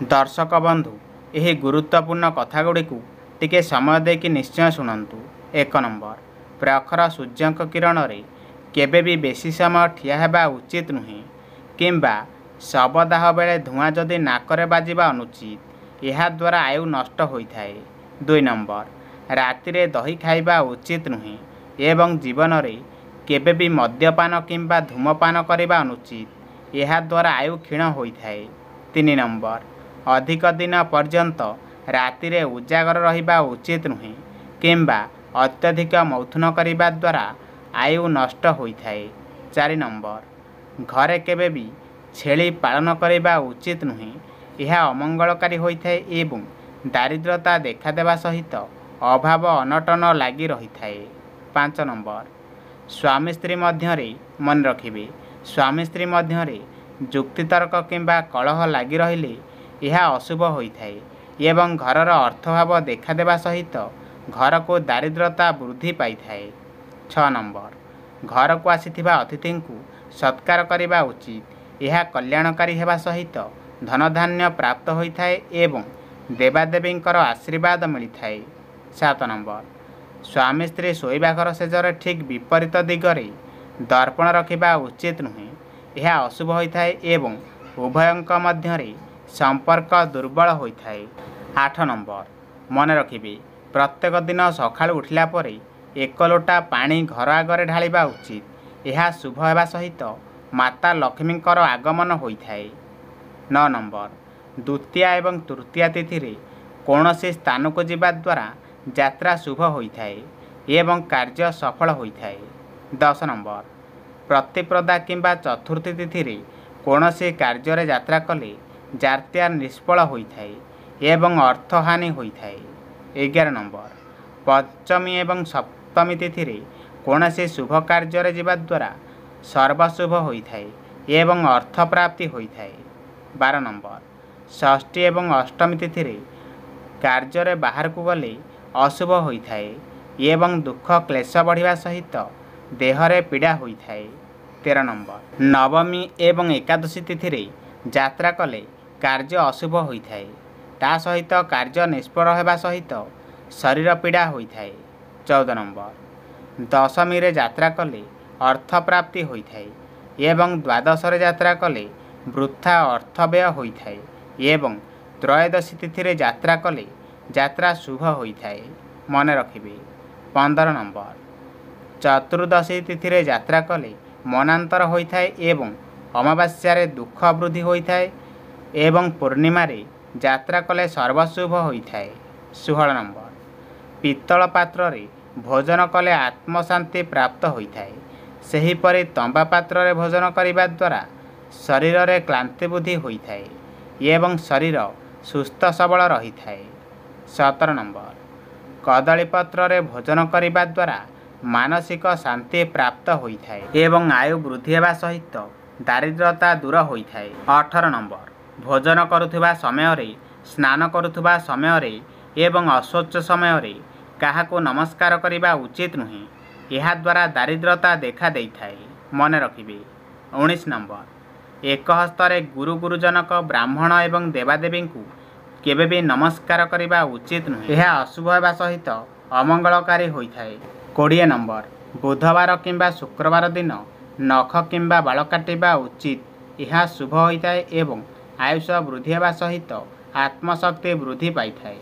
दर्शक बंधु यह गुरुत्वपूर्ण कथागुड़िक टिके समय देकी निश्चय शुणु। 1 नंबर, प्रखर सूर्यंक किरण रे केबे भी बेसी समय ठिया हेबा उचित नुहे किंबा शवदाह बेले धुआं जदि नाकरे बाजिबा अनुचित, यह द्वारा आयु नष्ट होइथाए। 2 नंबर, रातिरे दही खाइबा उचित नुहे एवं जीवन रे केबे भी मद्यपान किंबा धूमपान करिबा अनुचित, यह द्वारा आयु क्षीण होइथाए। 3 नंबर, अधिक दिन पर्यंत रातिरे उजागर रहिबा उचित नुहे किंबा अत्यधिक मौथुन करिबा द्वारा आयु नष्ट होइथाए। 4 नंबर, घरे केबे भी छेली पालन करिबा उचित नुहे, यह अमंगलकारी होइथाए एवं दारिद्रता देखादेवा सहित अभाव अनटन लागी रहिथाए। 5 नंबर, स्वामी स्त्री मध्यरे मन रखिबे, स्वामी स्त्री मध्यरे जुक्तितर्क किंबा कलह लागी रहिले यह अशुभ होइथाए एवं घरर अर्थभाव देखादेवा सहित घर को दारिद्रता वृद्धि पाइथाए। 6 नंबर, घर को आसीथिबा अतिथि को सत्कार करिबा उचित, यह कल्याणकारी हेबा सहित धनधान्य प्राप्त होइथाए एवं देवादेवींकर आशीर्वाद मिलिथाए। 7 नंबर, स्वामी स्त्री शोइबा घर सेजर ठीक विपरीत दिगरे दर्पण रखिबा उचित नुहे, यह अशुभ होइथाए एवं उभयंक मध्यरे संपर्क दुर्बल होइथाए। 8 नंबर, मन रखिबे प्रत्येक दिन सकाळ उठिला परे 1 लोटा पानी घर आगरे ढालिबा उचित, यह शुभ हेबा सहित माता लक्ष्मींकर आगमन होइथाए। 9 नंबर, द्वितीया एवं तृतीया तिथि रे कौनसी स्थान को जिबा द्वारा यात्रा शुभ होइथाए एवं कार्य सफल होइथाए। 10 नंबर, प्रतिप्रदा किंबा चतुर्थी तिथि रे कौनसी कार्य रे यात्रा कले जात्या निष्फल होइथाए एवं अर्थहानि होइथाए। 11 नंबर, पंचमी एवं सप्तमी तिथि रे कौनसी शुभ कार्य रे जिबा द्वारा सर्वशुभ होइथाए एवं अर्थ प्राप्ति होइथाए। 12 नंबर, षष्ठी एवं अष्टमी तिथि रे कार्य रे बाहर को गले अशुभ होइथाए एवं दुख क्लेश बढ़िबा सहित देहरे पीड़ा होइथाए। 13 नंबर, नवमी एवं एकादशी तिथि रे यात्रा कले कार्य अशुभ होइथाए, ता सहित कार्य निष्फल हेबा सहित शरीर पीड़ा होइथाए। 14 नंबर, दशमी रे यात्रा कले अर्थ प्राप्ति होइथाए एवं द्वादश रे यात्रा कले वृथा अर्थ व्यय होइथाए एवं त्रयोदशी तिथि रे यात्रा कले यात्रा शुभ होइथाए। मन रखिबे। 15 नंबर, चतुर्दशी तिथि रे यात्रा कले मनांतर होइथाए एवं अमावास्या रे दुख वृद्धि होइथाए एवं पूर्णिमा रे यात्रा कले सर्वशुभ होइथाए। 16 नंबर, पित्तल पात्र रे भोजन कले आत्मशांति प्राप्त होइथाए, सेहीपरि तंबा पात्र रे भोजन करिबा द्वारा शरीर रे क्लांति बुद्धि होइथाए एवं शरीर सुस्थ सबल रहिथाए। 17 नंबर, कदली पत्र रे भोजन करिबा द्वारा मानसिक शांति प्राप्त होइथाए एवं आयु वृद्धि हेबा सहित दारिद्रता दूर होइथाए। 18 नंबर, भोजन करुथिबा समय रे, स्नान करुथिबा समय रे एवं अशौच समय रे काहाको नमस्कार करिबा उचित नुहे, यह द्वारा दारिद्रता देखा देइथाए। मन रखिबे। 19 नंबर, एक हस्तरे गुरु गुरुजनक ब्राह्मण एवं देवादेवी को केबे भी नमस्कार करिबा उचित नुहे, यह अशुभ हेबा सहित अमंगलकारी होइथाए। 20 नंबर, बुधवार किंबा शुक्रवार दिन नख किंबा बाल काटिबा उचित, यह शुभ होइथाए एवं आयुष वृद्धि हेबा सहित आत्मशक्ति वृद्धि पाइथाए।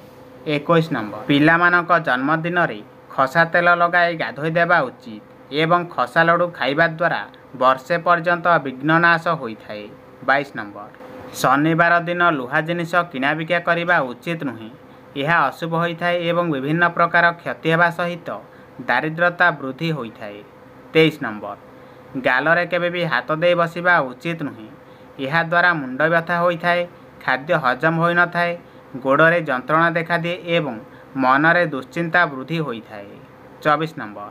21 नंबर, पिलामानक जन्मदिन रे खसा तेल लगाई गाधोई देबा उचित एवं खसा लडू खाइबा द्वारा वर्षे पर्यंत विघ्ननाश होइथाए। 22 नंबर, शनिवार दिन लुहा जिनिष किना बिका करिबा उचित नुहे, यह अशुभ होइथाए एवं विभिन्न प्रकार क्षति हेबा सहित दारिद्रता वृद्धि होइथाए। 23 नंबर, गालरे केबे भी हाथ दे बसिबा उचित नुहे, यह द्वारा मुंड व्यथा होइथाए, खाद्य हजम होई न थाए, गोड़े जंत्रणा देखा दिए एवं मनरे दुश्चिंता वृद्धि होइथाए। 24 नंबर,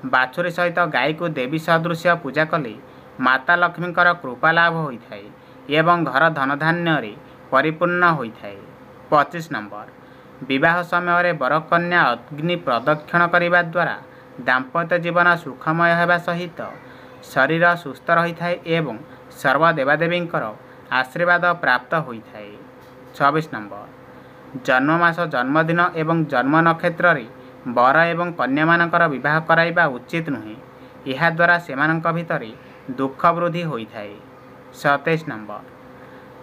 बाछुरी सहित गाई को देवी सदृश पूजा कले माता लक्ष्मींकर कृपा लाभ होइथाए एवं घर धनधान्य रे परिपूर्ण होइथाए। 25 नंबर, विवाह समय रे बरकन्या अग्नि प्रदक्षिण करिबा द्वारा दाम्पत्य जीवन सुखमय हेबा सहित शरीर सुस्थ रहिथाए एवं सर्वदेवादेवींकर आशीर्वाद प्राप्त होइथाए। 26 नंबर जन्ममास जन्मदिन एवं जन्म नक्षत्र बर एवं कन्यामानकर विवाह कराइबा उचित नुहे। यह द्वारा सेमानंक भितरे दुख वृद्धि होइथाए। 27 नंबर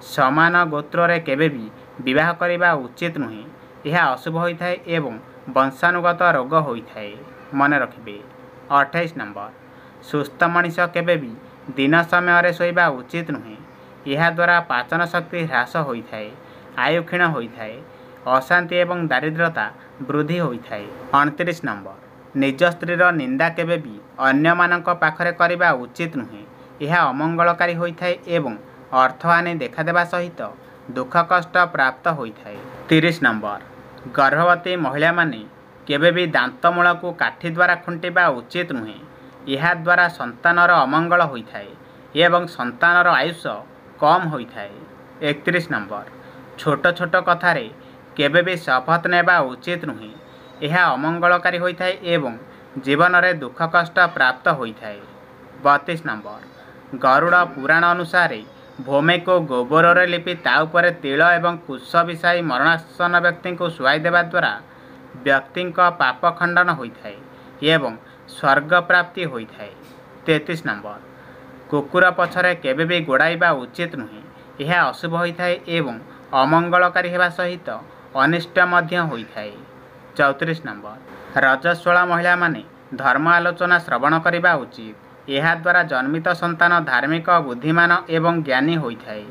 समान गोत्र रे केबे भी विवाह करिबा उचित नुहे। यह अशुभ होइथाए एवं वंशानुगत रोग होइथाए मन रखिबे। 28 नंबर सुस्थ मनीष केबे भी दिन समय शोइबा उचित नुहे। यह द्वारा पाचन शक्ति ह्रास होइथाए, आयु क्षीण होइथाए, अशांति एवं दारिद्रता वृद्धि होइथाए। 29 नंबर निज स्त्रीर निंदा केबे भी अन्य मानक पाखरे करिबा उचित नुहे। यह अमंगलकारी होइथाए एवं अर्थहानि देखादेवा सहित दुख कष्ट प्राप्त होइथाए। 30 नंबर गर्भवती महिला माने केबे भी दांतमूल को काठी द्वारा खुंटिबा उचित नुहे। यह द्वारा संतानर अमंगल होइथाए एवं संतानर आयुष कम होइथाए। 31 नंबर छोट छोट कथारे केबे भी शपथ नेबा उचित नुहे। यह अमंगलकारी होइथाए एवं जीवन रे दुख कष्ट प्राप्त होइथाए। 32 नंबर गरुड़ पुराण अनुसार भूमि को गोबर रे लिपि ता उपरे तिल एवं कुश मिसाई मरणासन व्यक्ति को शुआई देवा द्वारा व्यक्ति पाप खंडन होइथाए एवं स्वर्ग प्राप्ति होइथाए। 33 नंबर कुकुर पछरे केबे भी गोड़ाइबा उचित नुहे। यह अशुभ होइथाए एवं अमंगलकारी हेबा सहित अनिष्ट मध्य होइथाए। 34 नंबर रजस्वला महिला माने धर्म आलोचना श्रवण करिबा उचित। यह द्वारा जन्मित संतान धार्मिक बुद्धिमान एवं ज्ञानी होइथाए।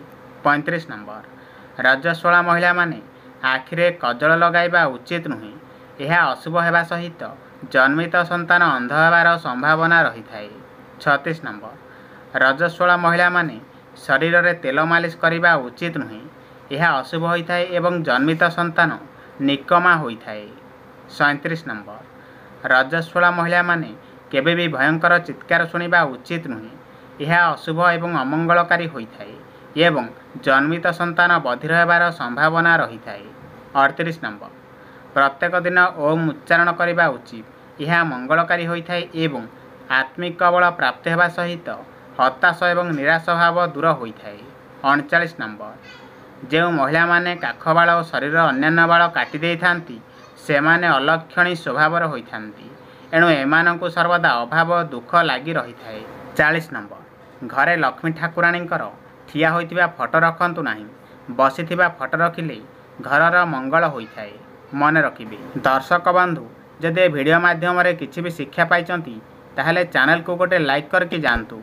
35 नंबर रजस्वला महिला माने आखिरे कजल लगाइबा उचित नुहे। यह अशुभ हेबा सहित जन्मित संतान अंध हेबार संभावना रहिथाए। 36 नंबर रजस्वला महिला माने शरीर रे तेल मालिश करिबा उचित नुहे। यह अशुभ होइथाए एवं जन्मित संतान निकमा होइथाए। 37 नंबर रजस्वला महिला माने केबे भी भयंकर चित्कार शुणिबा उचित नुहे। यह अशुभ एवं अमंगलकारी होइथाए एवं जन्मित संतान बधिर हेबार संभावना रहिथाए। 38 नंबर प्रत्येक दिन ओम उच्चारण करिबा उचित। यह मंगलकारी होइथाए एवं आत्मिक बल प्राप्त हेबा सहित हताश एवं निराश भाव दूर होइथाए। 39 नंबर जो महिला माने काख बाल और शरीर अन्यान्य बाल काटी देई थांती सेमाने अलक्षणी स्वभावर होइथांती। एणु एमानंकु सर्वदा अभाव दुख लागी रहिथाए। 40 नंबर घरे लक्ष्मी ठाकुराणींकर ठिया होइतिबा फोटो रखंतु नाही। बसिथिबा फोटो रखिले घरर मंगल होइथाए मन रखिबे। दर्शक बंधु जदि वीडियो माध्यम रे किछि भी शिक्षा पाइचंती ताहले चैनल को गोटे लाइक करके जानतु।